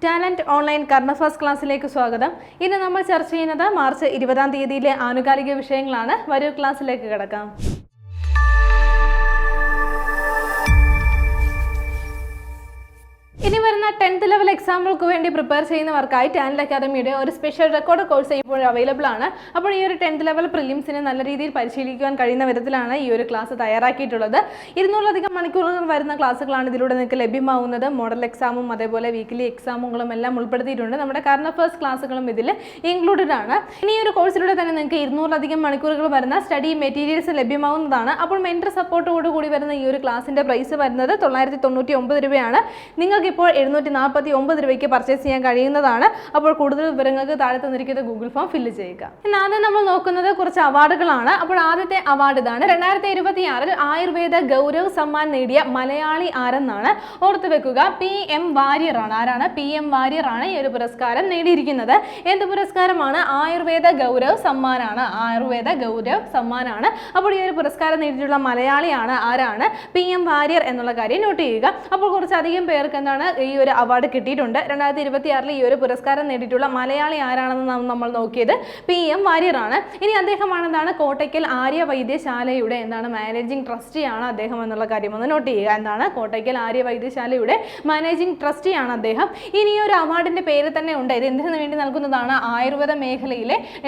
Talent online കർണ first ക്ലാസ്സിലേക്ക് സ്വാഗതം. ഇന്ന് നമ്മൾ ചർച്ച ചെയ്യുന്നത് മാർച്ച് 20-ാം തീയതിയിലെ ആനുകാലിക വിഷയങ്ങളാണ്. വരൂ ക്ലാസ്സിലേക്ക് കിടക്കാം. ഇനി വരുന്ന 10th ലെവൽ എക്സാമ്പിൾക്ക് വേണ്ടി പ്രിപ്പയർ ചെയ്യുന്നവർക്കായി ടാലന്റ് അക്കാദമിയുടെ ഒരു സ്പെഷ്യൽ റെക്കോർഡ് കോഴ്സ് ഇപ്പോൾ അവൈലബിൾ ആണ്. അപ്പോൾ ഈ ഒരു 10th ലെവൽ പ്രിലിംസിനെ നല്ല രീതിയിൽ പരിശീലിക്കുവാൻ കഴിയുന്ന വിധത്തിലാണ് ഈ ഒരു ക്ലാസ് തയ്യാറാക്കിയിട്ടുള്ളത്. 200-ലധികം മണിക്കൂറുകൾ വരുന്ന ക്ലാസ്സുകളാണ് ഇതിലൂടെ നിങ്ങൾക്ക് ലഭ്യമാവുന്നത്. മോഡൽ എക്സാമും അതേപോലെ വീക്കിലി എക്സാമുകളും എല്ലാം ഉൾപ്പെടുത്തിയിട്ടുണ്ട്. നമ്മുടെ കറണ്ട് അഫയേഴ്സ് ക്ലാസ്സുകളും ഇതിൽ ഇൻക്ലൂഡഡ് ആണ്. ഇനി ഈ ഒരു കോഴ്സിലൂടെ തന്നെ നിങ്ങൾക്ക് 200-ലധികം മണിക്കൂറുകൾ വരുന്ന സ്റ്റഡി മെറ്റീരിയൽസ് ലഭ്യമാവുന്നതാണ്. അപ്പോൾ മെന്റർ സപ്പോർട്ടോടുകൂടി വരുന്ന ഈ ഒരു ക്ലാസിന്റെ പ്രൈസ് വരുന്നത് 999 രൂപയാണ്. നിങ്ങൾക്ക് ഇപ്പോൾ 749 രൂപയ്ക്ക് പർച്ചേസ് ചെയ്യാൻ കഴിയുന്നതാണ്. അപ്പോൾ കൂടുതൽ വിവരങ്ങൾക്ക് താഴെ തന്നിരിക്കുന്ന ഗൂഗിൾ ഫോം ഫില്ല് ചെയ്യുക. ഇനി ആദ്യം നമ്മൾ നോക്കുന്നത് കുറച്ച് അവാർഡുകളാണ്. അപ്പോൾ ആദ്യത്തെ അവാർഡ് ഇതാണ്. 2026-ൽ ആയുർവേദ ഗൗരവ് സമ്മാൻ നേടിയ മലയാളി ആരെന്നാണ്. ഓർത്തു വെക്കുക, PM വാര്യർ ആണ്. ആരാണ്? PM വാര്യർ ആണ് ഈ ഒരു പുരസ്കാരം നേടിയിരിക്കുന്നത്. എന്ത് പുരസ്കാരമാണ്? ആയുർവേദ ഗൗരവ് സമ്മാനാണ്. ആയുർവേദ ഗൗരവ് സമ്മാനാണ്. അപ്പോൾ ഈ ഒരു പുരസ്കാരം നേടിയിട്ടുള്ള മലയാളിയാണ്. ആരാണ്? PM വാര്യർ എന്നുള്ള കാര്യം നോട്ട് ചെയ്യുക. അപ്പോൾ കുറച്ചധികം പേർക്ക് എന്താണ് ഈ ഒരു അവാർഡ് കിട്ടിയിട്ടുണ്ട്. 2026-ൽ ഈ ഒരു പുരസ്കാരം നേടിയിട്ടുള്ള മലയാളി ആരാണെന്ന് നമ്മൾ നോക്കിയത് PM വാര്യർ ആണ്. ഇനി അദ്ദേഹമാണ് എന്താണ് കോട്ടയ്ക്കൽ ആര്യ വൈദ്യശാലയുടെ എന്താണ് മാനേജിംഗ് ട്രസ്റ്റിയാണ് അദ്ദേഹം എന്നുള്ള കാര്യം ഒന്ന് നോട്ട് ചെയ്യുക. എന്താണ് കോട്ടയ്ക്കൽ ആര്യ വൈദ്യശാലയുടെ മാനേജിംഗ് ട്രസ്റ്റിയാണ് അദ്ദേഹം. ഇനി ഈ ഒരു അവാർഡിന്റെ പേര് തന്നെ ഉണ്ട്. ഇത് എന്തിനു വേണ്ടി നൽകുന്നതാണ്? ആയുർവേദ മേഖലയിലെ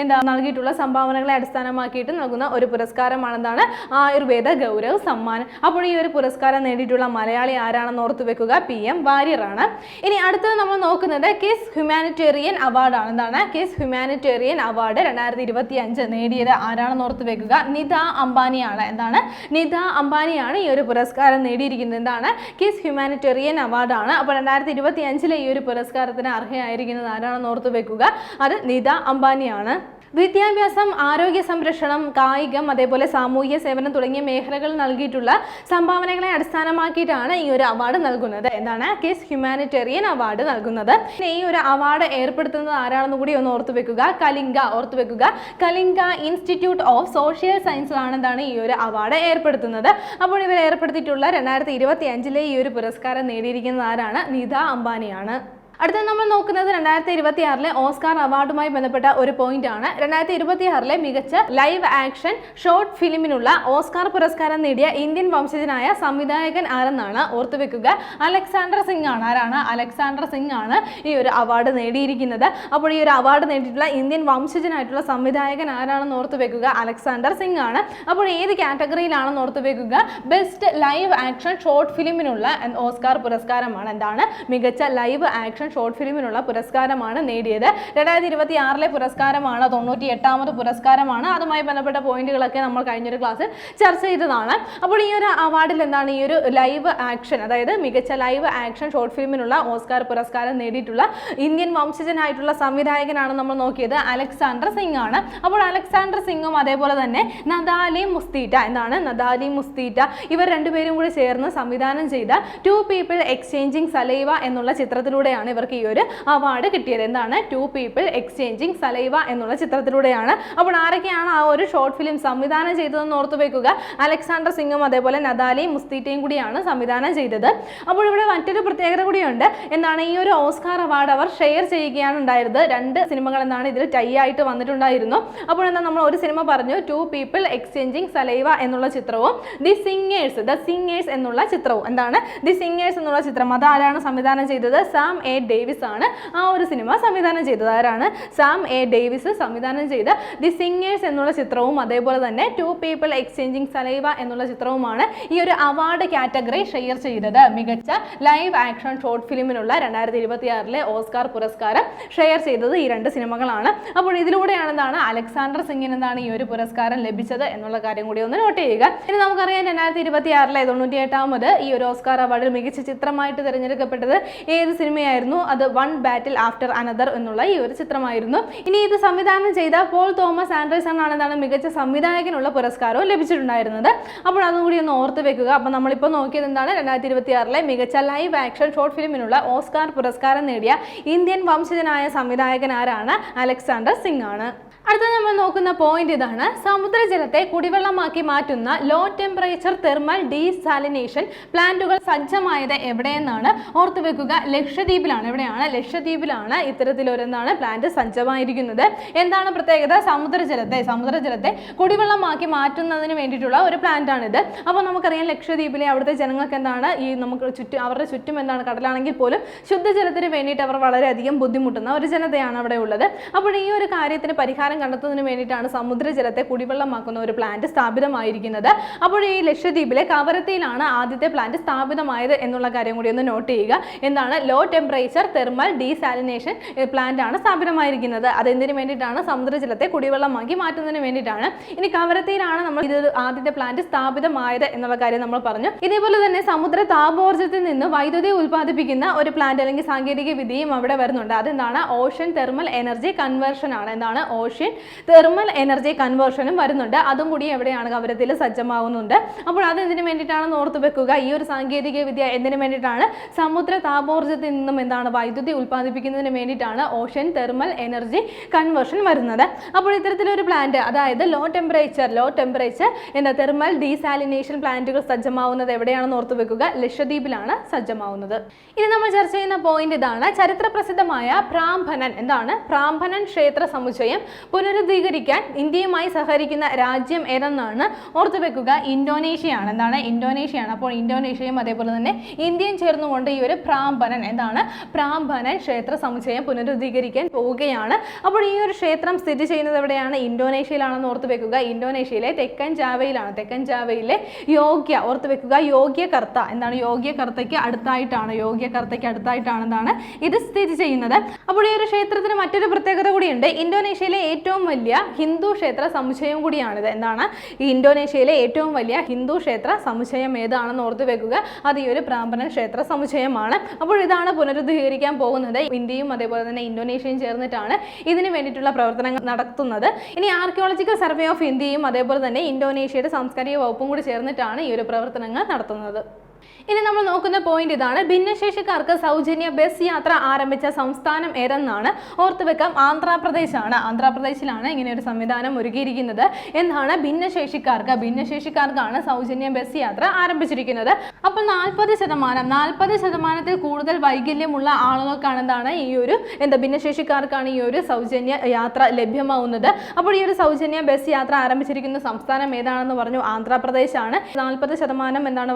നൽകിയിട്ടുള്ള സംഭാവനകളെ അടിസ്ഥാനമാക്കിയിട്ട് നൽകുന്ന ഒരു പുരസ്കാരമാണ്. എന്താണ്? ആയുർവേദ ഗൗരവ് സമ്മാൻ. അപ്പോൾ ഈ ഒരു പുരസ്കാരം നേടിയിട്ടുള്ള മലയാളി ആരാണെന്ന് ഓർത്തു വെക്കുക, PM വാര്യർ ആണ്. ഇനി അടുത്തത് നമ്മൾ നോക്കുന്നത് കിസ് ഹ്യൂമാനിറ്റേറിയൻ അവാർഡാണ്. എന്താണ്? കിസ് ഹ്യൂമാനിറ്റേറിയൻ അവാർഡ് 2025 നേടിയത് ആരാണെന്ന് ഓർത്ത് വെക്കുക, നിത അംബാനിയാണ്. എന്താണ്? നിത അംബാനിയാണ് ഈ ഒരു പുരസ്കാരം നേടിയിരിക്കുന്നത്. എന്താണ്? കിസ് ഹ്യൂമാനിറ്റേറിയൻ അവാർഡാണ്. അപ്പോൾ 2025-ലെ ഈ ഒരു പുരസ്കാരത്തിന് അർഹയായിരിക്കുന്നത് ആരാണെന്ന് ഓർത്ത് വെക്കുക, അത് നിത അംബാനിയാണ്. വിദ്യാഭ്യാസം, ആരോഗ്യ സംരക്ഷണം, കായികം, അതേപോലെ സാമൂഹ്യ സേവനം തുടങ്ങിയ മേഖലകൾ നൽകിയിട്ടുള്ള സംഭാവനകളെ അടിസ്ഥാനമാക്കിയിട്ടാണ് ഈ ഒരു അവാർഡ് നൽകുന്നത്. എന്താണ്? കിസ് ഹ്യൂമാനിറ്റേറിയൻ അവാർഡ് നൽകുന്നത്. ഈ ഒരു അവാർഡ് ഏർപ്പെടുത്തുന്നത് ആരാണെന്ന് കൂടി ഒന്ന് ഓർത്തു വെക്കുക, കലിംഗ. ഓർത്തു വെക്കുക, കലിംഗ ഇൻസ്റ്റിറ്റ്യൂട്ട് ഓഫ് സോഷ്യൽ സയൻസിലാണ് എന്താണ് ഈ ഒരു അവാർഡ് ഏർപ്പെടുത്തുന്നത്. അപ്പോൾ ഇവർ ഏർപ്പെടുത്തിയിട്ടുള്ള 2025-ലെ ഈ ഒരു പുരസ്കാരം നേടിയിരിക്കുന്നത് ആരാണ്? നിത അംബാനിയാണ്. അടുത്ത നമ്മൾ നോക്കുന്നത് 2026-ലെ ഓസ്കാർ അവാർഡുമായി ബന്ധപ്പെട്ട ഒരു പോയിന്റ് ആണ്. 2026-ലെ മികച്ച ലൈവ് ആക്ഷൻ ഷോർട്ട് ഫിലിമിനുള്ള ഓസ്കാർ പുരസ്കാരം നേടിയ ഇന്ത്യൻ വംശജനായ സംവിധായകൻ ആരെന്നാണ്. ഓർത്തു വെക്കുക, അലക്സാണ്ടർ സിംഗ് ആണ്. ആരാണ്? അലക്സാണ്ടർ സിംഗ് ആണ് ഈ ഒരു അവാർഡ് നേടിയിരിക്കുന്നത്. അപ്പോൾ ഈ ഒരു അവാർഡ് നേടിയിട്ടുള്ള ഇന്ത്യൻ വംശജനായിട്ടുള്ള സംവിധായകൻ ആരാണെന്ന് ഓർത്തു വെക്കുക, അലക്സാണ്ടർ സിംഗ് ആണ്. അപ്പോൾ ഏത് കാറ്റഗറിയിലാണെന്ന് ഓർത്തു വെക്കുക, ബെസ്റ്റ് ലൈവ് ആക്ഷൻ ഷോർട്ട് ഫിലിമിനുള്ള ഓസ്കാർ പുരസ്കാരമാണ്. എന്താണ്? മികച്ച ലൈവ് ആക്ഷൻ ഷോർട്ട് ഫിലിമിനുള്ള പുരസ്കാരമാണ് നേടിയത്. 2026-ലെ പുരസ്കാരമാണ്. 98-ാമത് പുരസ്കാരമാണ്. അതുമായി ബന്ധപ്പെട്ട പോയിന്റുകളൊക്കെ നമ്മൾ കഴിഞ്ഞൊരു ക്ലാസ്സിൽ ചർച്ച ചെയ്തതാണ്. അപ്പോൾ ഈ ഒരു അവാർഡിൽ എന്താണ് ഈ ഒരു ലൈവ് ആക്ഷൻ, അതായത് മികച്ച ലൈവ് ആക്ഷൻ ഷോർട്ട് ഫിലിമിനുള്ള ഓസ്കാർ പുരസ്കാരം നേടിയിട്ടുള്ള ഇന്ത്യൻ വംശജനായിട്ടുള്ള സംവിധായകനാണ് നമ്മൾ നോക്കിയത്, അലക്സാണ്ടർ സിംഗ് ആണ്. അപ്പോൾ അലക്സാണ്ടർ സിംഗും അതേപോലെ തന്നെ നതാലി മുസ്തീറ്റ, എന്താണ്? നതാലി മുസ്തീറ്റ, ഇവർ രണ്ടുപേരും കൂടി ചേർന്ന് സംവിധാനം ചെയ്ത ടു പീപ്പിൾ എക്സ്ചേഞ്ചിങ് സലൈവ എന്നുള്ള ചിത്രത്തിലൂടെയാണ് ഇവർക്ക് ഈ ഒരു അവാർഡ് കിട്ടിയത്. എന്താണ്? ടു പീപ്പിൾ എക്സ്ചേഞ്ചിങ് സലൈവ എന്നുള്ള ചിത്രത്തിലൂടെയാണ്. അപ്പോൾ ആരൊക്കെയാണ് ആ ഒരു ഷോർട്ട് ഫിലിം സംവിധാനം ചെയ്തതെന്ന് ഓർത്തു വെക്കുക, അലക്സാണ്ടർ സിംഗും അതേപോലെ നതാലി മുസ്തീറ്റയും കൂടിയാണ് സംവിധാനം ചെയ്തത്. അപ്പോൾ ഇവിടെ മറ്റൊരു പ്രത്യേകത കൂടിയുണ്ട്. എന്താണ്? ഈ ഒരു ഓസ്കാർ അവാർഡ് അവർ ഷെയർ ചെയ്യുകയാണ് ഉണ്ടായിരുന്നത്. 2 സിനിമകൾ എന്താണ് ഇതിൽ ടൈ ആയിട്ട് വന്നിട്ടുണ്ടായിരുന്നു. അപ്പോൾ എന്താ നമ്മൾ ഒരു സിനിമ പറഞ്ഞു, ടു പീപ്പിൾ എക്സ്ചേഞ്ചിങ് സലൈവ എന്നുള്ള ചിത്രവും ദി സിംഗേഴ്സ് എന്നുള്ള ചിത്രവും. എന്താണ്? ദി സിംഗേഴ്സ് എന്നുള്ള ചിത്രം അതാരാണ് സംവിധാനം ചെയ്തത്? സാം എ ഡേവിസ് ആണ് ആ ഒരു സിനിമ സംവിധാനം ചെയ്തത്. ആരാണ്? സാം എ ഡേവിസ് സംവിധാനം ചെയ്ത ദി സിംഗേഴ്സ് എന്നുള്ള ചിത്രവും അതേപോലെ തന്നെ ടു പീപ്പിൾ എക്സ്ചേഞ്ചിങ് സലൈവ എന്നുള്ള ചിത്രവുമാണ് ഈ ഒരു അവാർഡ് കാറ്റഗറി ഷെയർ ചെയ്തത്. മികച്ച ലൈവ് ആക്ഷൻ ഷോർട്ട് ഫിലിമിനുള്ള 2026-ലെ ഓസ്കാർ പുരസ്കാരം ഷെയർ ചെയ്തത് ഈ 2 സിനിമകളാണ്. അപ്പോൾ ഇതിലൂടെയാണ് എന്താണ് അലക്സാണ്ടർ സിംഗിന് എന്താണ് ഈ ഒരു പുരസ്കാരം ലഭിച്ചത് എന്നുള്ള കാര്യം കൂടി ഒന്ന് നോട്ട് ചെയ്യുക. ഇനി നമുക്കറിയാം 2026-ലെ 98-ാമത് ഈ ഒരു ഓസ്കാർ അവാർഡിൽ മികച്ച ചിത്രമായിട്ട് തിരഞ്ഞെടുക്കപ്പെട്ടത് ഏത് സിനിമയായിരുന്നു? അത് വൺ ബാറ്റിൽ ആഫ്റ്റർ അനദർ എന്നുള്ള ഈ ഒരു ചിത്രമായിരുന്നു. ഇനി ഇത് സംവിധാനം ചെയ്ത പോൾ തോമസ് ആൻഡേഴ്സൺ ആണ് എന്താണ് മികച്ച സംവിധായകനുള്ള പുരസ്കാരവും ലഭിച്ചിട്ടുണ്ടായിരുന്നത്. അപ്പോൾ അതും കൂടി ഒന്ന് ഓർത്ത് വെക്കുക. അപ്പോൾ നമ്മളിപ്പോൾ നോക്കിയത് എന്താണ് 2026-ലെ മികച്ച ലൈവ് ആക്ഷൻ ഷോർട്ട് ഫിലിമിനുള്ള ഓസ്കാർ പുരസ്കാരം നേടിയ ഇന്ത്യൻ വംശജനായ സംവിധായകൻ ആരാണ്? അലക്സാണ്ടർ സിംഗ് ആണ്. അടുത്ത നമ്മൾ നോക്കുന്ന പോയിന്റ് ഇതാണ്. സമുദ്രജലത്തെ കുടിവെള്ളമാക്കി മാറ്റുന്ന ലോ ടെമ്പറേച്ചർ തെർമൽ ഡീസാലിനേഷൻ പ്ലാന്റുകൾ സജ്ജമായത് എവിടെയെന്നാണ്. ഓർത്തു വെക്കുക, ലക്ഷദ്വീപിലാണ്. എവിടെയാണ്? ലക്ഷദ്വീപിലാണ് ഇത്തരത്തിലൊരു എന്താണ് പ്ലാന്റ് സജ്ജമായിരിക്കുന്നത്. എന്താണ് പ്രത്യേകത? സമുദ്രജലത്തെ കുടിവെള്ളമാക്കി മാറ്റുന്നതിന് വേണ്ടിയിട്ടുള്ള ഒരു പ്ലാന്റ് ആണിത്. അപ്പോൾ നമുക്കറിയാം ലക്ഷദ്വീപിലെ അവിടുത്തെ ജനങ്ങൾക്ക് എന്താണ് ഈ നമുക്ക് ചുറ്റും അവരുടെ ചുറ്റും എന്താണ് കടലാണെങ്കിൽ പോലും ശുദ്ധജലത്തിന് വേണ്ടിയിട്ട് അവർ വളരെയധികം ബുദ്ധിമുട്ടുന്ന ഒരു ജനതയാണ് അവിടെ ഉള്ളത്. അപ്പോൾ ഈ ഒരു കാര്യത്തിന് പരിഹാരം കണ്ടെത്തുന്നതിന് വേണ്ടിയിട്ടാണ് സമുദ്രജലത്തെ കുടിവെള്ളമാക്കുന്ന ഒരു പ്ലാന്റ് സ്ഥാപിതമായിരിക്കുന്നത്. അപ്പോൾ ഈ ലക്ഷദ്വീപിലെ കവരത്തിയിലാണ് ആദ്യത്തെ പ്ലാന്റ് സ്ഥാപിതമായത് എന്നുള്ള കാര്യം കൂടി ഒന്ന് നോട്ട് ചെയ്യുക. എന്താണ്? Low temperature thermal desalination plant ആണ് സ്ഥാപിതമായിരിക്കുന്നത്. അതെന്തിനു വേണ്ടിയിട്ടാണ്? സമുദ്രജലത്തെ കുടിവെള്ളമാക്കി മാറ്റുന്നതിന് വേണ്ടിയിട്ടാണ്. ഇനി കവരത്തിയിലാണ് നമ്മൾ ഇത് ആദ്യത്തെ പ്ലാന്റ് സ്ഥാപിതമായത് എന്നുള്ള കാര്യം നമ്മൾ പറഞ്ഞു. ഇതേപോലെ തന്നെ സമുദ്ര താപോർജ്ജത്തിൽ നിന്ന് വൈദ്യുതി ഉൽപ്പാദിപ്പിക്കുന്ന ഒരു പ്ലാന്റ് അല്ലെങ്കിൽ സാങ്കേതിക വിദ്യയും അവിടെ വരുന്നുണ്ട്. അതെന്താണ്? ഓഷ്യൻ തെർമൽ എനർജി കൺവേർഷൻ ആണ്. എന്താണ്? ഓഷ്യൻ തെർമൽ എനർജി കൺവേർഷനും വരുന്നുണ്ട്. അതും കൂടി എവിടെയാണ്? കവരത്തിൽ സജ്ജമാവുന്നുണ്ട്. അപ്പോൾ അതെന്തിനു വേണ്ടിയിട്ടാണെന്ന് ഓർത്തു വെക്കുക. ഈ ഒരു സാങ്കേതിക വിദ്യ എന്തിനു വേണ്ടിയിട്ടാണ്? സമുദ്ര താപോർജ്ജത്തിൽ നിന്നും എന്താണ് വൈദ്യുതി ഉൽപ്പാദിപ്പിക്കുന്നതിന് വേണ്ടിയിട്ടാണ് ഓഷ്യൻ തെർമൽ എനർജി കൺവേർഷൻ വരുന്നത്. അപ്പോൾ ഇത്തരത്തിലൊരു പ്ലാന്റ്, അതായത് ലോ ടെമ്പറേച്ചർ എന്താ തെർമൽ ഡീസാലിനേഷൻ പ്ലാന്റുകൾ സജ്ജമാവുന്നത് എവിടെയാണെന്ന് ഓർത്തു വെക്കുക. ലക്ഷദ്വീപിലാണ് സജ്ജമാവുന്നത്. ഇനി നമ്മൾ ചർച്ച ചെയ്യുന്ന പോയിന്റ് ഇതാണ്. ചരിത്ര പ്രസിദ്ധമായ പ്രാംബനൻ, എന്താണ്? പ്രാംബനൻ ക്ഷേത്ര സമുച്ചയം പുനരുദ്ധീകരിക്കാൻ ഇന്ത്യയുമായി സഹകരിക്കുന്ന രാജ്യം ഏതെന്നാണ്? ഓർത്തു വെക്കുക. ഇന്തോനേഷ്യയാണ്. എന്താണ്? ഇന്തോനേഷ്യയാണ്. അപ്പോൾ ഇന്തോനേഷ്യയും അതേപോലെ തന്നെ ഇന്ത്യയും ചേർന്നുകൊണ്ട് ഈ ഒരു പ്രാംബനൻ പ്രാംബനൻ ക്ഷേത്ര സമുച്ചയം പുനരുദ്ധീകരിക്കാൻ പോവുകയാണ്. അപ്പോൾ ഈ ഒരു ക്ഷേത്രം സ്ഥിതി ചെയ്യുന്നത് എവിടെയാണ്? ഇന്തോനേഷ്യയിലാണെന്ന് ഓർത്തു വെക്കുക. ഇന്തോനേഷ്യയിലെ തെക്കൻ ജാവയിലാണ്. തെക്കൻ ജാവയിലെ ഓർത്തു വെക്കുക. യോഗ്യകർത്ത, എന്താണ്? യോഗ്യകർത്തയ്ക്ക് അടുത്തായിട്ടാണ് എന്താണ് ഇത് സ്ഥിതി ചെയ്യുന്നത്. അപ്പോൾ ഈ ഒരു ക്ഷേത്രത്തിന് മറ്റൊരു പ്രത്യേകത കൂടിയുണ്ട്. ഇന്തോനേഷ്യയിലെ ഏറ്റവും വലിയ ഹിന്ദു ക്ഷേത്ര സമുച്ചയം കൂടിയാണിത്. എന്താണ്? ഈ ഇന്തോനേഷ്യയിലെ ഏറ്റവും വലിയ ഹിന്ദു ക്ഷേത്ര സമുച്ചയം ഏതാണെന്ന് ഓർത്തു വെക്കുക. അത് ഈ ഒരു പ്രാംബനൻ ക്ഷേത്ര സമുച്ചയമാണ്. അപ്പോൾ ഇതാണ് പുനരുദ്ധീകരിക്കാൻ പോകുന്നത്. ഇന്ത്യയും അതേപോലെ തന്നെ ഇന്തോനേഷ്യയും ചേർന്നിട്ടാണ് ഇതിന് വേണ്ടിയിട്ടുള്ള പ്രവർത്തനങ്ങൾ നടത്തുന്നത്. ഇനി ആർക്കിയോളജിക്കൽ സർവേ ഓഫ് ഇന്ത്യയും അതേപോലെ തന്നെ ഇന്തോനേഷ്യയുടെ സാംസ്കാരിക വകുപ്പും കൂടി ചേർന്നിട്ടാണ് ഈ ഒരു പ്രവർത്തനങ്ങൾ നടത്തുന്നത്. ഇനി നമ്മൾ നോക്കുന്ന പോയിന്റ് ഇതാണ്. ഭിന്നശേഷിക്കാർക്ക് സൗജന്യ ബസ് യാത്ര ആരംഭിച്ച സംസ്ഥാനം ഏതെന്നാണ്? ഓർത്തു വെക്കാം. ആന്ധ്രാപ്രദേശാണ്. ആന്ധ്രാപ്രദേശിലാണ് ഇങ്ങനെ ഒരു സംവിധാനം ഒരുക്കിയിരിക്കുന്നത്. എന്താണ്? ഭിന്നശേഷിക്കാർക്കാണ് സൗജന്യ ബസ് യാത്ര ആരംഭിച്ചിരിക്കുന്നത്. അപ്പോൾ 40% കൂടുതൽ വൈകല്യമുള്ള ആളുകൾക്കാണ് എന്താണ് ഈ ഒരു ഭിന്നശേഷിക്കാർക്കാണ് ഈ ഒരു സൗജന്യ യാത്ര ലഭ്യമാവുന്നത്. അപ്പോൾ ഈ ഒരു സൗജന്യ ബസ് യാത്ര ആരംഭിച്ചിരിക്കുന്ന സംസ്ഥാനം ഏതാണെന്ന് പറഞ്ഞു? ആന്ധ്രാപ്രദേശാണ്. 40% എന്താണ്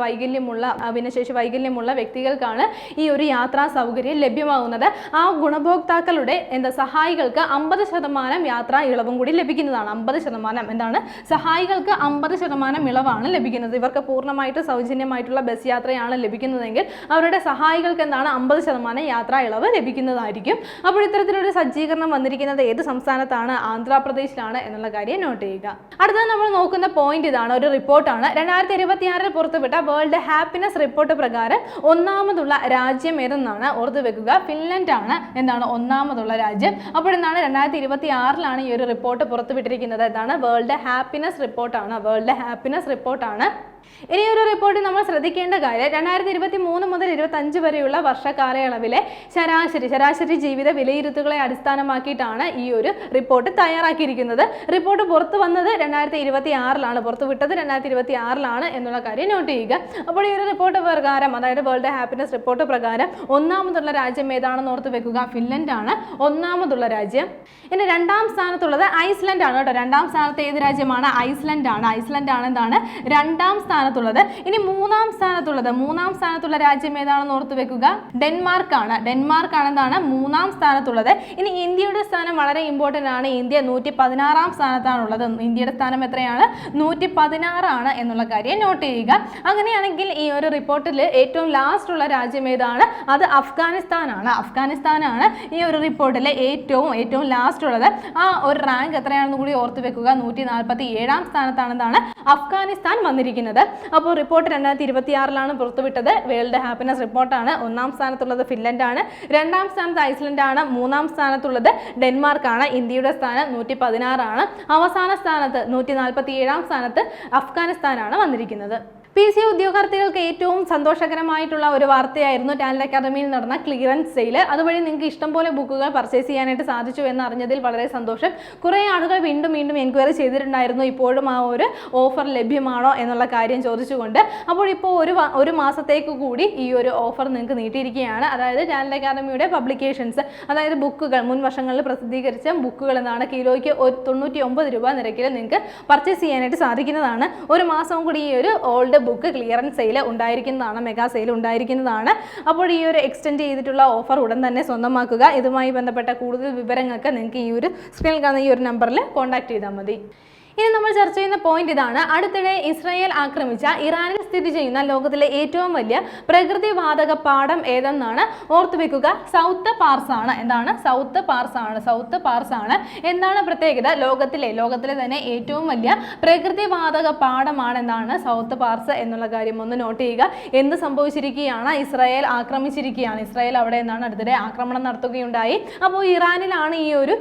ഭിന്നശേഷി വൈകല്യമുള്ള വ്യക്തികൾക്കാണ് ഈ ഒരു യാത്രാ സൗകര്യം ലഭ്യമാകുന്നത്. ആ ഗുണഭോക്താക്കളുടെ സഹായികൾക്ക് 50% യാത്രാ ഇളവും കൂടി ലഭിക്കുന്നതാണ്. 50% എന്താണ്? സഹായികൾക്ക് 50% ഇളവാണ് ലഭിക്കുന്നത്. ഇവർക്ക് പൂർണ്ണമായിട്ട് സൗജന്യമായിട്ടുള്ള ബസ് യാത്രയാണ് ലഭിക്കുന്നതെങ്കിൽ അവരുടെ സഹായികൾക്ക് എന്താണ്? 50% യാത്രാ ഇളവ് ലഭിക്കുന്നതായിരിക്കും. അപ്പോൾ ഇത്തരത്തിലൊരു സജ്ജീകരണം വന്നിരിക്കുന്നത് ഏത് സംസ്ഥാനത്താണ്? ആന്ധ്രാപ്രദേശിലാണ് എന്നുള്ള കാര്യം നോട്ട് ചെയ്യുക. അടുത്തത് നമ്മൾ നോക്കുന്ന പോയിന്റ് ഇതാണ്. ഒരു റിപ്പോർട്ടാണ്. 2026 പുറത്തുവിട്ട വേൾഡ് ഹാപ്പിനെസ് റിപ്പോർട്ട് പ്രകാരം ഒന്നാമതുള്ള രാജ്യം ഏതെന്നാണ്? ഓർത്തു വെക്കുക. ഫിൻലൻഡ് ആണ് എന്താണ് ഒന്നാമതുള്ള രാജ്യം. അപ്പോൾ എന്താണ് 2026 ഈ ഒരു റിപ്പോർട്ട് പുറത്തുവിട്ടിരിക്കുന്നത്. എന്താണ്? വേൾഡ് ഹാപ്പിനെസ് റിപ്പോർട്ടാണ്. ഇനി ഒരു റിപ്പോർട്ടിൽ നമ്മൾ ശ്രദ്ധിക്കേണ്ട കാര്യം 2023 മുതൽ 2025 വരെയുള്ള വർഷക്കാലയളവിലെ ശരാശരി ജീവിത വിലയിരുത്തലുകളെ അടിസ്ഥാനമാക്കിയിട്ടാണ് ഈ ഒരു റിപ്പോർട്ട് തയ്യാറാക്കിയിരിക്കുന്നത്. റിപ്പോർട്ട് പുറത്തു വന്നത് 2026 പുറത്തുവിട്ടത് 2026 എന്നുള്ള കാര്യം നോട്ട് ചെയ്യുക. അപ്പോൾ ഈ ഒരു റിപ്പോർട്ട് പ്രകാരം, അതായത് വേൾഡ് ഹാപ്പിനെസ് റിപ്പോർട്ട് പ്രകാരം ഒന്നാമതുള്ള രാജ്യം ഏതാണെന്ന് ഓർത്ത് വെക്കുക. ഫിൻലൻഡ് ആണ് ഒന്നാമതുള്ള രാജ്യം. ഇനി രണ്ടാം സ്ഥാനത്തുള്ളത് ഐസ്ലൻഡ് ആണ് കേട്ടോ. രണ്ടാം സ്ഥാനത്ത് ഏത് രാജ്യമാണ്? ഐസ്ലൻഡ് ആണ് എന്താണ് രണ്ടാം സ്ഥാനത്തുള്ളത്. ഇനി മൂന്നാം സ്ഥാനത്തുള്ള രാജ്യം ഏതാണെന്ന് ഓർത്ത് വെക്കുക. ഡെൻമാർക്ക് ആണ് എന്താണ് മൂന്നാം സ്ഥാനത്തുള്ളത്. ഇനി ഇന്ത്യയുടെ സ്ഥാനം വളരെ ഇമ്പോർട്ടന്റ് ആണ്. ഇന്ത്യ 116 സ്ഥാനത്താണുള്ളത്. ഇന്ത്യയുടെ സ്ഥാനം എത്രയാണ്? 116 എന്നുള്ള കാര്യം നോട്ട് ചെയ്യുക. അങ്ങനെയാണെങ്കിൽ ഈ ഒരു റിപ്പോർട്ടിൽ ഏറ്റവും ലാസ്റ്റ് ഉള്ള രാജ്യം ഏതാണ്? അത് അഫ്ഗാനിസ്ഥാനാണ് ഈ ഒരു റിപ്പോർട്ടിലെ ഏറ്റവും ലാസ്റ്റ് ഉള്ളത്. ആ ഒരു റാങ്ക് എത്രയാണെന്ന് കൂടി ഓർത്ത് വെക്കുക. 147 സ്ഥാനത്താണ് എന്താണ് അഫ്ഗാനിസ്ഥാൻ വന്നിരിക്കുന്നത്. അപ്പോൾ റിപ്പോർട്ട് 2026 പുറത്തുവിട്ടത്. വേൾഡ് ഹാപ്പിനെസ് റിപ്പോർട്ടാണ്. ഒന്നാം സ്ഥാനത്തുള്ളത് ഫിൻലൻഡ് ആണ്. രണ്ടാം സ്ഥാനത്ത് ഐസ്ലൻഡ് ആണ്. മൂന്നാം സ്ഥാനത്തുള്ളത് ഡെൻമാർക്ക് ആണ്. ഇന്ത്യയുടെ സ്ഥാനം 116 അവസാന സ്ഥാനത്ത് 147 സ്ഥാനത്ത് അഫ്ഗാനിസ്ഥാനാണ് വന്നിരിക്കുന്നത്. PC ഉദ്യോഗാർത്ഥികൾക്ക് ഏറ്റവും സന്തോഷകരമായിട്ടുള്ള ഒരു വാർത്തയായിരുന്നു ടാലന്റ് അക്കാദമിയിൽ നടന്ന ക്ലിയറൻസ് സെയിൽ. അതുവഴി നിങ്ങൾക്ക് ഇഷ്ടംപോലെ ബുക്കുകൾ പർച്ചേസ് ചെയ്യാനായിട്ട് സാധിച്ചു എന്ന് അറിഞ്ഞതിൽ വളരെ സന്തോഷം. കുറേ ആളുകൾ വീണ്ടും എൻക്വയറി ചെയ്തിട്ടുണ്ടായിരുന്നു ഇപ്പോഴും ആ ഒരു ഓഫർ ലഭ്യമാണോ എന്നുള്ള കാര്യം ചോദിച്ചുകൊണ്ട്. അപ്പോൾ ഇപ്പോൾ ഒരു മാസത്തേക്ക് കൂടി ഈ ഒരു ഓഫർ നിങ്ങൾക്ക് നീട്ടിയിരിക്കുകയാണ്. അതായത് ടാലന്റ് അക്കാദമിയുടെ പബ്ലിക്കേഷൻസ്, അതായത് ബുക്കുകൾ, മുൻ വർഷങ്ങളിൽ പ്രസിദ്ധീകരിച്ച ബുക്കുകൾ എന്നാണ് കിലോയ്ക്ക് 99 രൂപ നിരക്കിൽ നിങ്ങൾക്ക് പർച്ചേസ് ചെയ്യാനായിട്ട് സാധിക്കുന്നതാണ്. ഒരു മാസവും കൂടി ഈ ഒരു ഓൾഡ് ബുക്ക് ക്ലിയറൻസ് സെയിൽ ഉണ്ടായിരിക്കുന്നതാണ്, മെഗാ സെയിൽ ഉണ്ടായിരിക്കുന്നതാണ്. അപ്പോൾ ഈ ഒരു എക്സ്റ്റെൻഡ് ചെയ്തിട്ടുള്ള ഓഫർ ഉടൻ തന്നെ സ്വന്തമാക്കുക. ഇതുമായി ബന്ധപ്പെട്ട കൂടുതൽ വിവരങ്ങൾക്ക് നിങ്ങൾക്ക് ഈ ഒരു സ്ക്രീനിൽ കാണുന്ന ഈ ഒരു നമ്പറിൽ കോൺടാക്ട് ചെയ്താൽ മതി. ഇനി നമ്മൾ ചർച്ച ചെയ്യുന്ന പോയിന്റ് ഇതാണ്. അടുത്തിടെ ഇസ്രായേൽ ആക്രമിച്ച ഇറാനിൽ സ്ഥിതി ചെയ്യുന്ന ലോകത്തിലെ ഏറ്റവും വലിയ പ്രകൃതിവാതക പാടം ഏതെന്നാണ്. ഓർത്തുവെക്കുക, സൗത്ത് പാർസ് ആണ്. എന്താണ്? സൗത്ത് പാർസ് ആണ്. എന്താണ് പ്രത്യേകത? ലോകത്തിലെ തന്നെ ഏറ്റവും വലിയ പ്രകൃതിവാതക പാടമാണ് എന്താണ് സൗത്ത് പാർസ് എന്നുള്ള കാര്യം ഒന്ന് നോട്ട് ചെയ്യുക. എന്ത് സംഭവിച്ചിരിക്കുകയാണ്? ഇസ്രായേൽ ആക്രമിച്ചിരിക്കുകയാണ്. ഇസ്രായേൽ അവിടെ എന്താണ് അടുത്തിടെ ആക്രമണം നടത്തുകയുണ്ടായി. അപ്പോൾ ഇറാനിലാണ് ഈ ഒരു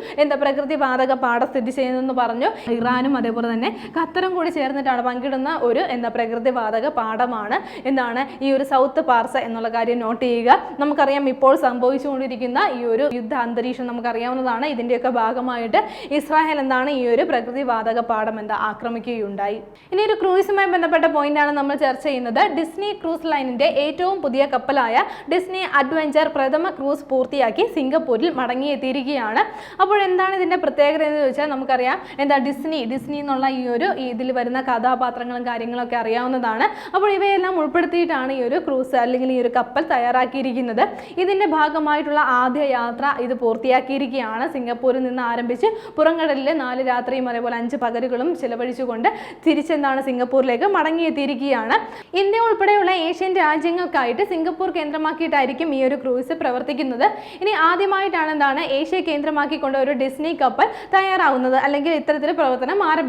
പ്രകൃതിവാതക പാടം സ്ഥിതി ചെയ്യുന്നതെന്ന് പറഞ്ഞു. ഇറാനും അതേപോലെ തന്നെ ഖത്തറും കൂടി ചേർന്നിട്ടാണ് പങ്കിടുന്ന ഒരു പ്രകൃതിവാതക പാടമാണ് എന്താണ് ഈ ഒരു സൗത്ത് പാർസ് എന്നുള്ള കാര്യം നോട്ട് ചെയ്യുക. നമുക്കറിയാം ഇപ്പോൾ സംഭവിച്ചുകൊണ്ടിരിക്കുന്ന ഈ ഒരു യുദ്ധ അന്തരീക്ഷം നമുക്കറിയാവുന്നതാണ്. ഇതിന്റെയൊക്കെ ഭാഗമായിട്ട് ഇസ്രായേൽ എന്താണ് ഈ ഒരു പ്രകൃതിവാതക പാടം ആക്രമിക്കുകയുണ്ടായി. ഇനി ഒരു ക്രൂയിസുമായി ബന്ധപ്പെട്ട പോയിന്റാണ് നമ്മൾ ചർച്ച ചെയ്യുന്നത്. ഡിസ്നി ക്രൂസ് ലൈനിന്റെ ഏറ്റവും പുതിയ കപ്പലായ ഡിസ്നി അഡ്വഞ്ചർ പ്രഥമ ക്രൂസ് പൂർത്തിയാക്കി സിംഗപ്പൂരിൽ മടങ്ങിയെത്തിയിരിക്കുകയാണ്. അപ്പോൾ എന്താണ് ഇതിന്റെ പ്രത്യേകത എന്ന് ചോദിച്ചാൽ നമുക്കറിയാം ഡിസ്നി എന്നുള്ള ഈ ഒരു ഇതിൽ വരുന്ന കഥാപാത്രങ്ങളും കാര്യങ്ങളൊക്കെ അറിയാവുന്നതാണ്. അപ്പോൾ ഇവയെല്ലാം ഉൾപ്പെടുത്തിയിട്ടാണ് ഈ ഒരു ക്രൂസ് അല്ലെങ്കിൽ ഈ ഒരു കപ്പൽ തയ്യാറാക്കിയിരിക്കുന്നത്. ഇതിന്റെ ഭാഗമായിട്ടുള്ള ആദ്യ യാത്ര ഇത് പൂർത്തിയാക്കിയിരിക്കുകയാണ്. സിംഗപ്പൂരിൽ നിന്ന് ആരംഭിച്ച് പുറംകടലിലെ 4 രാത്രിയും അതേപോലെ 5 പകലുകളും ചിലവഴിച്ചുകൊണ്ട് തിരിച്ചെന്താണ് സിംഗപ്പൂരിലേക്ക് മടങ്ങിയെത്തിയിരിക്കുകയാണ്. ഇന്ത്യ ഉൾപ്പെടെയുള്ള ഏഷ്യൻ രാജ്യങ്ങൾക്കായിട്ട് സിംഗപ്പൂർ കേന്ദ്രമാക്കിയിട്ടായിരിക്കും ഈ ഒരു ക്രൂസ് പ്രവർത്തിക്കുന്നത്. ഇനി ആദ്യമായിട്ടാണ് എന്താണ് ഏഷ്യ കേന്ദ്രമാക്കിക്കൊണ്ട് ഒരു ഡിസ്നി കപ്പൽ തയ്യാറാവുന്നത് അല്ലെങ്കിൽ ഇത്തരത്തിൽ പ്രവർത്തനം ആരംഭിക്കുന്നത്.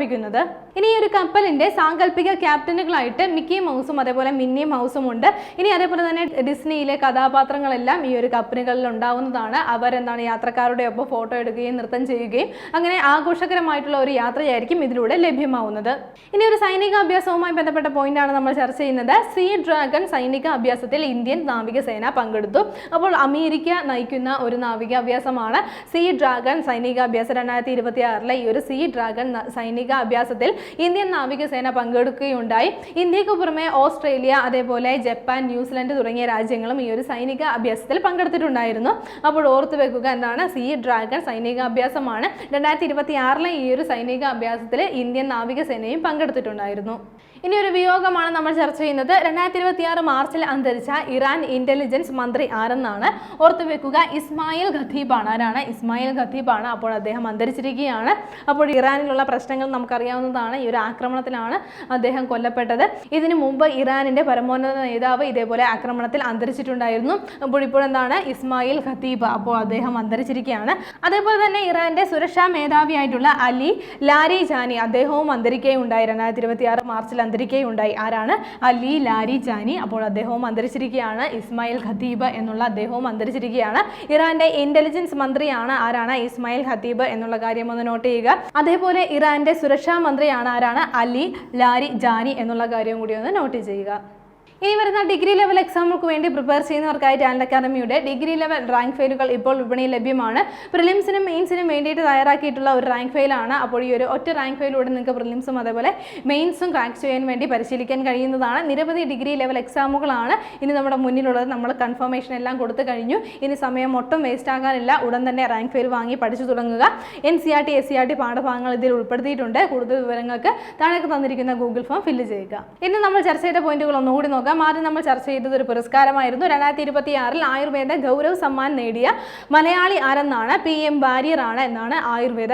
ഇനി ഈ ഒരു കപ്പലിന്റെ സാങ്കല്പിക ക്യാപ്റ്റനുകളായിട്ട് മിക്കി മൗസും അതേപോലെ മിന്നി മൗസും ഉണ്ട്. ഇനി അതേപോലെ തന്നെ ഡിസ്നിയിലെ കഥാപാത്രങ്ങളെല്ലാം ഈ ഒരു കപ്പലുകളിൽ ഉണ്ടാവുന്നതാണ്. അവരെന്താണ് യാത്രക്കാരുടെ ഒപ്പം ഫോട്ടോ എടുക്കുകയും നൃത്തം ചെയ്യുകയും അങ്ങനെ ആഘോഷകരമായിട്ടുള്ള ഒരു യാത്രയായിരിക്കും ഇതിലൂടെ ലഭ്യമാവുന്നത്. ഇനി ഒരു സൈനിക അഭ്യാസവുമായി ബന്ധപ്പെട്ട പോയിന്റാണ് നമ്മൾ ചർച്ച ചെയ്യുന്നത്. സീ ഡ്രാഗൺ സൈനിക അഭ്യാസത്തിൽ ഇന്ത്യൻ നാവികസേന പങ്കെടുത്തു. അപ്പോൾ അമേരിക്ക നയിക്കുന്ന ഒരു നാവിക അഭ്യാസമാണ് സീ ഡ്രാഗൺ സൈനിക അഭ്യാസം. 2026 ഈ ഒരു സീ ഡ്രാഗൺ സൈനിക അഭ്യാസത്തിൽ ഇന്ത്യൻ നാവികസേന പങ്കെടുക്കുകയുണ്ടായി. ഇന്ത്യക്ക് പുറമെ ഓസ്ട്രേലിയ അതേപോലെ ജപ്പാൻ, ന്യൂസിലൻഡ് തുടങ്ങിയ രാജ്യങ്ങളും ഈ ഒരു സൈനിക അഭ്യാസത്തിൽ പങ്കെടുത്തിട്ടുണ്ടായിരുന്നു. അപ്പോൾ ഓർത്തു വെക്കുക എന്താണ് സീ ഡ്രാഗൺ സൈനിക അഭ്യാസമാണ്. 2026 ഈ ഒരു സൈനിക അഭ്യാസത്തിൽ ഇന്ത്യൻ നാവികസേനയും പങ്കെടുത്തിട്ടുണ്ടായിരുന്നു. ഇനി ഒരു വിയോഗമാണ് നമ്മൾ ചർച്ച ചെയ്യുന്നത്. 2026 മാർച്ചിൽ അന്തരിച്ച ഇറാൻ ഇന്റലിജൻസ് മന്ത്രി ആരെന്നാണ്. ഓർത്തു വെക്കുക, ഇസ്മായിൽ ഖത്തീബാണ്. ആരാണ്? ഇസ്മായിൽ ഖത്തീബാണ്. അപ്പോൾ അദ്ദേഹം അന്തരിച്ചിരിക്കുകയാണ്. അപ്പോൾ ഇറാനിലുള്ള പ്രശ്നങ്ങൾ നമുക്കറിയാവുന്നതാണ്. ഈ ഒരു ആക്രമണത്തിലാണ് അദ്ദേഹം കൊല്ലപ്പെട്ടത്. ഇതിനു മുമ്പ് ഇറാനിന്റെ പരമോന്നത നേതാവ് ഇതേപോലെ ആക്രമണത്തിൽ അന്തരിച്ചിട്ടുണ്ടായിരുന്നു. അപ്പോൾ ഇപ്പോഴെന്താണ് ഇസ്മായിൽ ഖത്തീബ്, അപ്പോൾ അദ്ദേഹം അന്തരിച്ചിരിക്കുകയാണ്. അതേപോലെ തന്നെ ഇറാന്റെ സുരക്ഷാ മേധാവിയായിട്ടുള്ള അലി ലാരിജാനി അദ്ദേഹവും അന്തരിക്കുകയുണ്ടായി. 2026 മാർച്ചിൽ അന്തരിക്കുകയുണ്ടായി. ആരാണ്? Ali Larijani. അപ്പോൾ അദ്ദേഹവും അന്തരിച്ചിരിക്കുകയാണ്. ഇസ്മായിൽ ഖത്തീബ് എന്നുള്ള അദ്ദേഹവും അന്തരിച്ചിരിക്കുകയാണ്. ഇറാന്റെ ഇന്റലിജൻസ് മന്ത്രിയാണ്. ആരാണ്? ഇസ്മായിൽ ഖത്തീബ് എന്നുള്ള കാര്യം ഒന്ന് നോട്ട് ചെയ്യുക. അതേപോലെ ഇറാന്റെ സുരക്ഷാ മന്ത്രിയാണ്. ആരാണ്? അലി ലാരിജാനി എന്നുള്ള കാര്യം കൂടി ഒന്ന് നോട്ട് ചെയ്യുക. ഇനി വരുന്ന ഡിഗ്രി ലെവൽ എക്സാമുകൾക്ക് വേണ്ടി പ്രിപ്പയർ ചെയ്യുന്നവർക്കായി ടാലന്റ് അക്കാദമിയുടെ ഡിഗ്രി ലെവൽ റാങ്ക് ഫയലുകൾ ഇപ്പോൾ വിപണിയിൽ ലഭ്യമാണ്. പ്രിലിംസിനും മെയിൻസിനും വേണ്ടിയിട്ട് തയ്യാറാക്കിയിട്ടുള്ള ഒരു റാങ്ക് ഫയലാണ്. അപ്പോൾ ഈ ഒരു ഒറ്റ റാങ്ക് ഫയലിലൂടെ നിങ്ങൾക്ക് പ്രിലിംസും അതേപോലെ മെയിൻസും ക്രാക്ക് ചെയ്യാൻ വേണ്ടി പരിശീലിക്കാൻ കഴിയുന്നതാണ്. നിരവധി ഡിഗ്രി ലെവൽ എക്സാമുകളാണ് ഇനി നമ്മുടെ മുന്നിലുള്ളത്. നമ്മൾ കൺഫർമേഷൻ എല്ലാം കൊടുത്തു കഴിഞ്ഞു. ഇനി സമയം ഒട്ടും വേസ്റ്റ് ആകാനില്ല. ഉടൻ തന്നെ റാങ്ക് ഫയൽ വാങ്ങി പഠിച്ചു തുടങ്ങുക. NCERT SCERT പാഠഭാഗങ്ങൾ ഇതിൽ ഉൾപ്പെടുത്തിയിട്ടുണ്ട്. കൂടുതൽ വിവരങ്ങൾക്ക് താഴേക്ക് തന്നിരിക്കുന്ന ഗൂഗിൾ ഫോം ഫില്ല് ചെയ്യുക. ഇന്ന് നമ്മൾ ചർച്ച ചെയ്ത പോയിന്റുകൾ ഒന്നുകൂടി നോക്കാം. ആദ്യം നമ്മൾ ചർച്ച ചെയ്തത് ഒരു പുരസ്കാരമായിരുന്നു. 2026 ആയുർവേദ ഗൗരവ് സമ്മാൻ നേടിയ മലയാളി ആരെന്നാണ്. PM വാര്യർ ആണ് എന്നാണ് ആയുർവേദ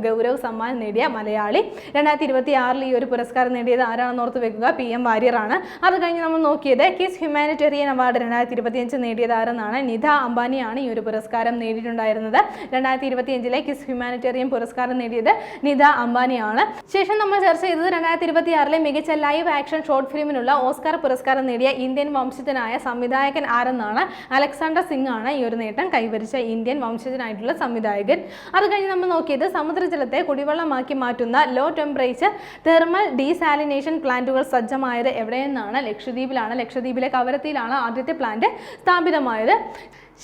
ഗൗരവ് സമ്മാൻ നേടിയ മലയാളി. 2026 ഈ ഒരു പുരസ്കാരം നേടിയത് ആരാണെന്ന് ഓർത്ത് വെക്കുക, PM വാര്യർ ആണ്. അത് കഴിഞ്ഞ് നമ്മൾ നോക്കിയത് കിസ് ഹ്യൂമാനിറ്റേറിയൻ അവാർഡ് 2025 നേടിയത് ആരെന്നാണ്. നിധ അംബാനിയാണ് ഈ ഒരു പുരസ്കാരം നേടിയിട്ടുണ്ടായിരുന്നത്. 2025 കിസ് ഹ്യൂമാനിറ്റേറിയൻ പുരസ്കാരം നേടിയത് നിധ അംബാനിയാണ്. ശേഷം നമ്മൾ ചർച്ച ചെയ്തത് 2026 മികച്ച ലൈവ് ആക്ഷൻ ഷോർട്ട് ഫിലിമിനുള്ള ഓസ്കാർ പുരസ്കാരം പുരസ്കാരം നേടിയ ഇന്ത്യൻ വംശജനായ സംവിധായകൻ ആരെന്നാണ്? അലക്സാണ്ടർ സിംഗ് ആണ് ഈ ഒരു നേട്ടം കൈവരിച്ച ഇന്ത്യൻ വംശജനായിട്ടുള്ള സംവിധായകൻ. അത് കഴിഞ്ഞ് നമ്മൾ നോക്കിയത് സമുദ്രജലത്തെ കുടിവെള്ളമാക്കി മാറ്റുന്ന ലോ ടെമ്പറേച്ചർ തെർമൽ ഡീസാലിനേഷൻ പ്ലാന്റുകൾ സജ്ജമായത് എവിടെയെന്നാണ്? ലക്ഷദ്വീപിലാണ്. ലക്ഷദ്വീപിലെ കവരത്തിയിലാണ് ആദ്യത്തെ പ്ലാന്റ് സ്ഥാപിതമായത്.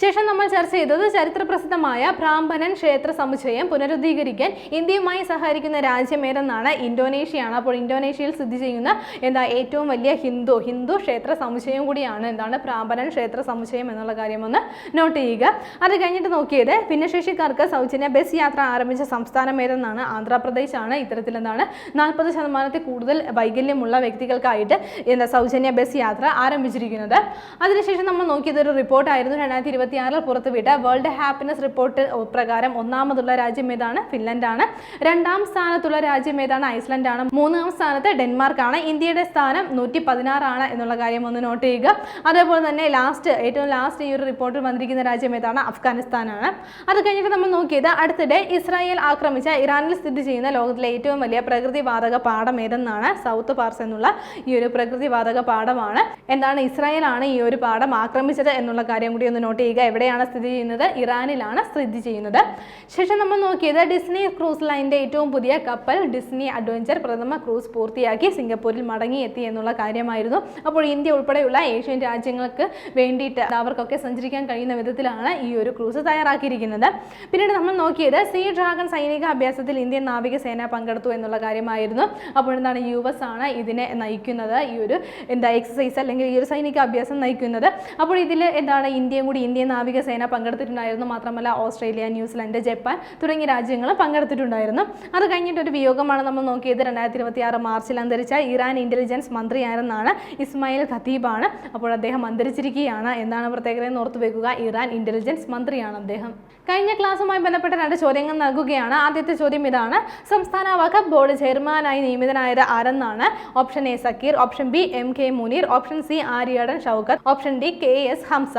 ശേഷം നമ്മൾ ചർച്ച ചെയ്തത് ചരിത്രപ്രസിദ്ധമായ ഭ്രാംബനൻ ക്ഷേത്ര സമുച്ചയം പുനരുദ്ധീകരിക്കാൻ ഇന്ത്യയുമായി സഹകരിക്കുന്ന രാജ്യം ഏതെന്നാണ്? ഇന്തോനേഷ്യയാണ്. അപ്പോൾ ഇന്തോനേഷ്യയിൽ സ്ഥിതി ചെയ്യുന്ന ഏറ്റവും വലിയ ഹിന്ദു ക്ഷേത്ര സമുച്ചയം കൂടിയാണ് ഭ്രാംബനൻ ക്ഷേത്ര സമുച്ചയം എന്നുള്ള കാര്യം ഒന്ന് നോട്ട് ചെയ്യുക. അത് കഴിഞ്ഞിട്ട് നോക്കിയത് ഭിന്നശേഷിക്കാർക്ക് സൗജന്യ ബസ് യാത്ര ആരംഭിച്ച സംസ്ഥാനം ഏതെന്നാണ്? ആന്ധ്രാപ്രദേശ് ആണ്. ഇത്തരത്തിൽ 40% കൂടുതൽ വൈകല്യമുള്ള വ്യക്തികൾക്കായിട്ട് സൗജന്യ ബസ് യാത്ര ആരംഭിച്ചിരിക്കുന്നത്. അതിനുശേഷം നമ്മൾ നോക്കിയത് ഒരു റിപ്പോർട്ടായിരുന്നു 2026 പുറത്തുവിട്ട വേൾഡ് ഹാപ്പിനെസ് റിപ്പോർട്ട് പ്രകാരം ഒന്നാമതുള്ള രാജ്യം ഏതാണ്? ഫിൻലൻഡ് ആണ്. രണ്ടാം സ്ഥാനത്തുള്ള രാജ്യം ഏതാണ്? ഐസ്ലൻഡ് ആണ്. മൂന്നാം സ്ഥാനത്ത് ഡെൻമാർക്ക് ആണ്. ഇന്ത്യയുടെ സ്ഥാനം 116 ആണ് എന്നുള്ള കാര്യം ഒന്ന് നോട്ട് ചെയ്യുക. അതേപോലെ തന്നെ ഏറ്റവും ലാസ്റ്റ് ഈ ഒരു റിപ്പോർട്ടിൽ വന്നിരിക്കുന്ന രാജ്യം ഏതാണ്? അഫ്ഗാനിസ്ഥാൻ ആണ്. അത് കഴിഞ്ഞിട്ട് നമ്മൾ നോക്കിയത് അടുത്തിടെ ഇസ്രായേൽ ആക്രമിച്ച ഇറാനിൽ സ്ഥിതി ചെയ്യുന്ന ലോകത്തിലെ ഏറ്റവും വലിയ പ്രകൃതിവാതക പാടം ഏതെന്നാണ്? സൗത്ത് പാർസ് എന്നുള്ള ഈ ഒരു പ്രകൃതിവാതക പാടമാണ്. എന്താണ്? ഇസ്രായേൽ ആണ് ഈ ഒരു പാടം ആക്രമിച്ചത് എന്നുള്ള കാര്യം കൂടി ഒന്ന് നോട്ട് ചെയ്യുക. എവിടെയാണ് സ്ഥിതി ചെയ്യുന്നത്? ഇറാനിലാണ് സ്ഥിതി ചെയ്യുന്നത്. ശേഷം നമ്മൾ നോക്കിയത് ഡിസ്നി ക്രൂസ് ലൈനിന്റെ ഏറ്റവും പുതിയ കപ്പൽ ഡിസ്നി അഡ്വഞ്ചർ പ്രഥമ ക്രൂസ് പൂർത്തിയാക്കി സിംഗപ്പൂരിൽ മടങ്ങിയെത്തി എന്നുള്ള കാര്യമായിരുന്നു. അപ്പോൾ ഇന്ത്യ ഉൾപ്പെടെയുള്ള ഏഷ്യൻ രാജ്യങ്ങൾക്ക് വേണ്ടിയിട്ട് അവർക്കൊക്കെ സഞ്ചരിക്കാൻ കഴിയുന്ന വിധത്തിലാണ് ഈ ഒരു ക്രൂസ് തയ്യാറാക്കിയിരിക്കുന്നത്. പിന്നീട് നമ്മൾ നോക്കിയത് സീ ഡ്രാഗൺ സൈനിക അഭ്യാസത്തിൽ ഇന്ത്യൻ നാവികസേന പങ്കെടുത്തു എന്നുള്ള കാര്യമായിരുന്നു. അപ്പോൾ എന്താണ്? US ആണ് ഇതിനെ നയിക്കുന്നത്, ഈ ഒരു എക്സസൈസ് അല്ലെങ്കിൽ ഈ ഒരു സൈനിക അഭ്യാസം നയിക്കുന്നത്. അപ്പോൾ ഇതിൽ ഇന്ത്യൻ നാവികസേന പങ്കെടുത്തിട്ടുണ്ടായിരുന്നു. മാത്രമല്ല ഓസ്ട്രേലിയ, ന്യൂസിലൻഡ്, ജപ്പാൻ തുടങ്ങിയ രാജ്യങ്ങൾ പങ്കെടുത്തിട്ടുണ്ടായിരുന്നു. അത് കഴിഞ്ഞിട്ടൊരു വിയോഗമാണ് നമ്മൾ നോക്കിയത്. 2026 മാർച്ചിൽ അന്തരിച്ച ഇറാൻ ഇന്റലിജൻസ് മന്ത്രിയായിരുന്നാണ് ഇസ്മായിൽ ഖത്തീബാണ്. അപ്പോൾ അദ്ദേഹം അന്തരിച്ചിരിക്കുകയാണ്. എന്താണ് പ്രത്യേകത എന്ന് ഓർത്തു വെക്കുക? ഇറാൻ ഇന്റലിജൻസ് മന്ത്രിയാണ് അദ്ദേഹം. കഴിഞ്ഞ ക്ലാസ്സുമായി ബന്ധപ്പെട്ട 2 ചോദ്യങ്ങൾ നൽകുകയാണ്. ആദ്യത്തെ ചോദ്യം ഇതാണ്: സംസ്ഥാന വഖഫ് ബോർഡ് ചെയർമാനായി നിയമിതനായത് ആരെന്നാണ്? Option A Zakir, option B MK Muneer, option C Aryadan Shoukath, option D KS Hamsa.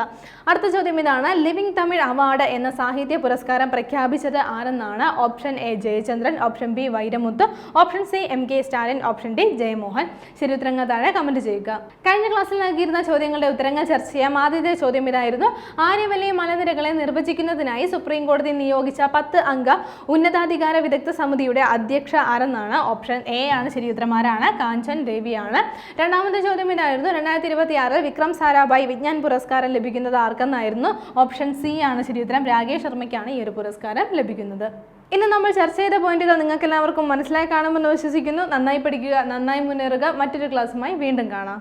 അടുത്ത ചോദ്യം ഇതാണ്: ലിവിംഗ് തമിഴ് അവാർഡ് എന്ന സാഹിത്യ പുരസ്കാരം പ്രഖ്യാപിച്ചത് ആരെന്നാണ്? Option A Jayachandran, option B Vairamuthu, option C MK Stalin, option D Jayamohan. ശരി ഉത്തരങ്ങൾ താഴെ കമന്റ് ചെയ്യുക. കഴിഞ്ഞ ക്ലാസ്സിൽ നൽകിയിരുന്ന ചോദ്യങ്ങളുടെ ഉത്തരങ്ങൾ ചർച്ച ചെയ്യാം. ആദ്യത്തെ ചോദ്യം ഇതായിരുന്നു: ആര്യവല്ലി മലനിരകളെ നിർവചിക്കുന്നതിനായി സുപ്രീം കോടതി നിയോഗിച്ച 10 അംഗ ഉന്നതാധികാര വിദഗ്ധ സമിതിയുടെ അധ്യക്ഷ ആരെന്നാണ്? ഓപ്ഷൻ എ ആണ്. ശരി ഉത്തരമാരാണ്? കാഞ്ചൻ ദേവിയാണ്. രണ്ടാമത്തെ ചോദ്യം ഇതായിരുന്നു: 2026 വിക്രം സാരാഭായ് വിജ്ഞാൻ പുരസ്കാരം ലഭിക്കുന്നത് ആർക്കെന്നായിരുന്നു? ഓപ്ഷൻ സി ആണ്. ശരി ഉത്തരം. രാകേഷ് ശർമ്മയ്ക്കാണ് ഈ ഒരു പുരസ്കാരം ലഭിക്കുന്നത്. ഇന്ന് നമ്മൾ ചർച്ച ചെയ്ത പോയിന്റുകൾ നിങ്ങൾക്ക് എല്ലാവർക്കും മനസ്സിലായി കാണുമെന്ന് വിശ്വസിക്കുന്നു. നന്നായി പഠിക്കുക, നന്നായി മുന്നേറുക. മറ്റൊരു ക്ലാസ്സുമായി വീണ്ടും കാണാം.